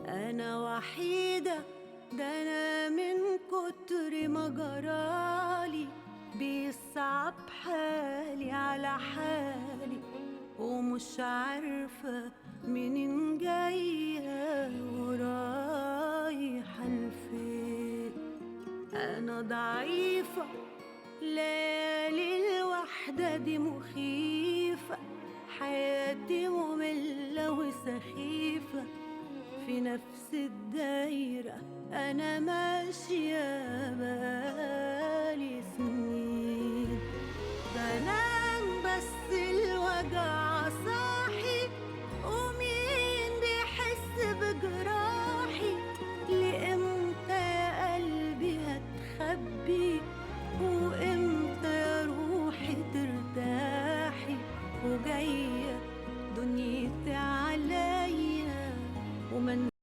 أنا وحيدة، ده أنا من كتر ما جرالي بيصعب حالي على حالي، ومش عارفة منين جاية ورايحة لفين. أنا ضعيفة، ليالي الوحدة دي مخيفة، حياتي مملة وسخيفة، في نفس الدايرة أنا ماشية بقالي سنين. بنام بس الوجع صاحي، ومين بيحس بجراحي؟ لإمتى يا قلبي هتخبي؟ وإمتى يا روحي ترتاحي؟ وجاية دنيتي عليا ومن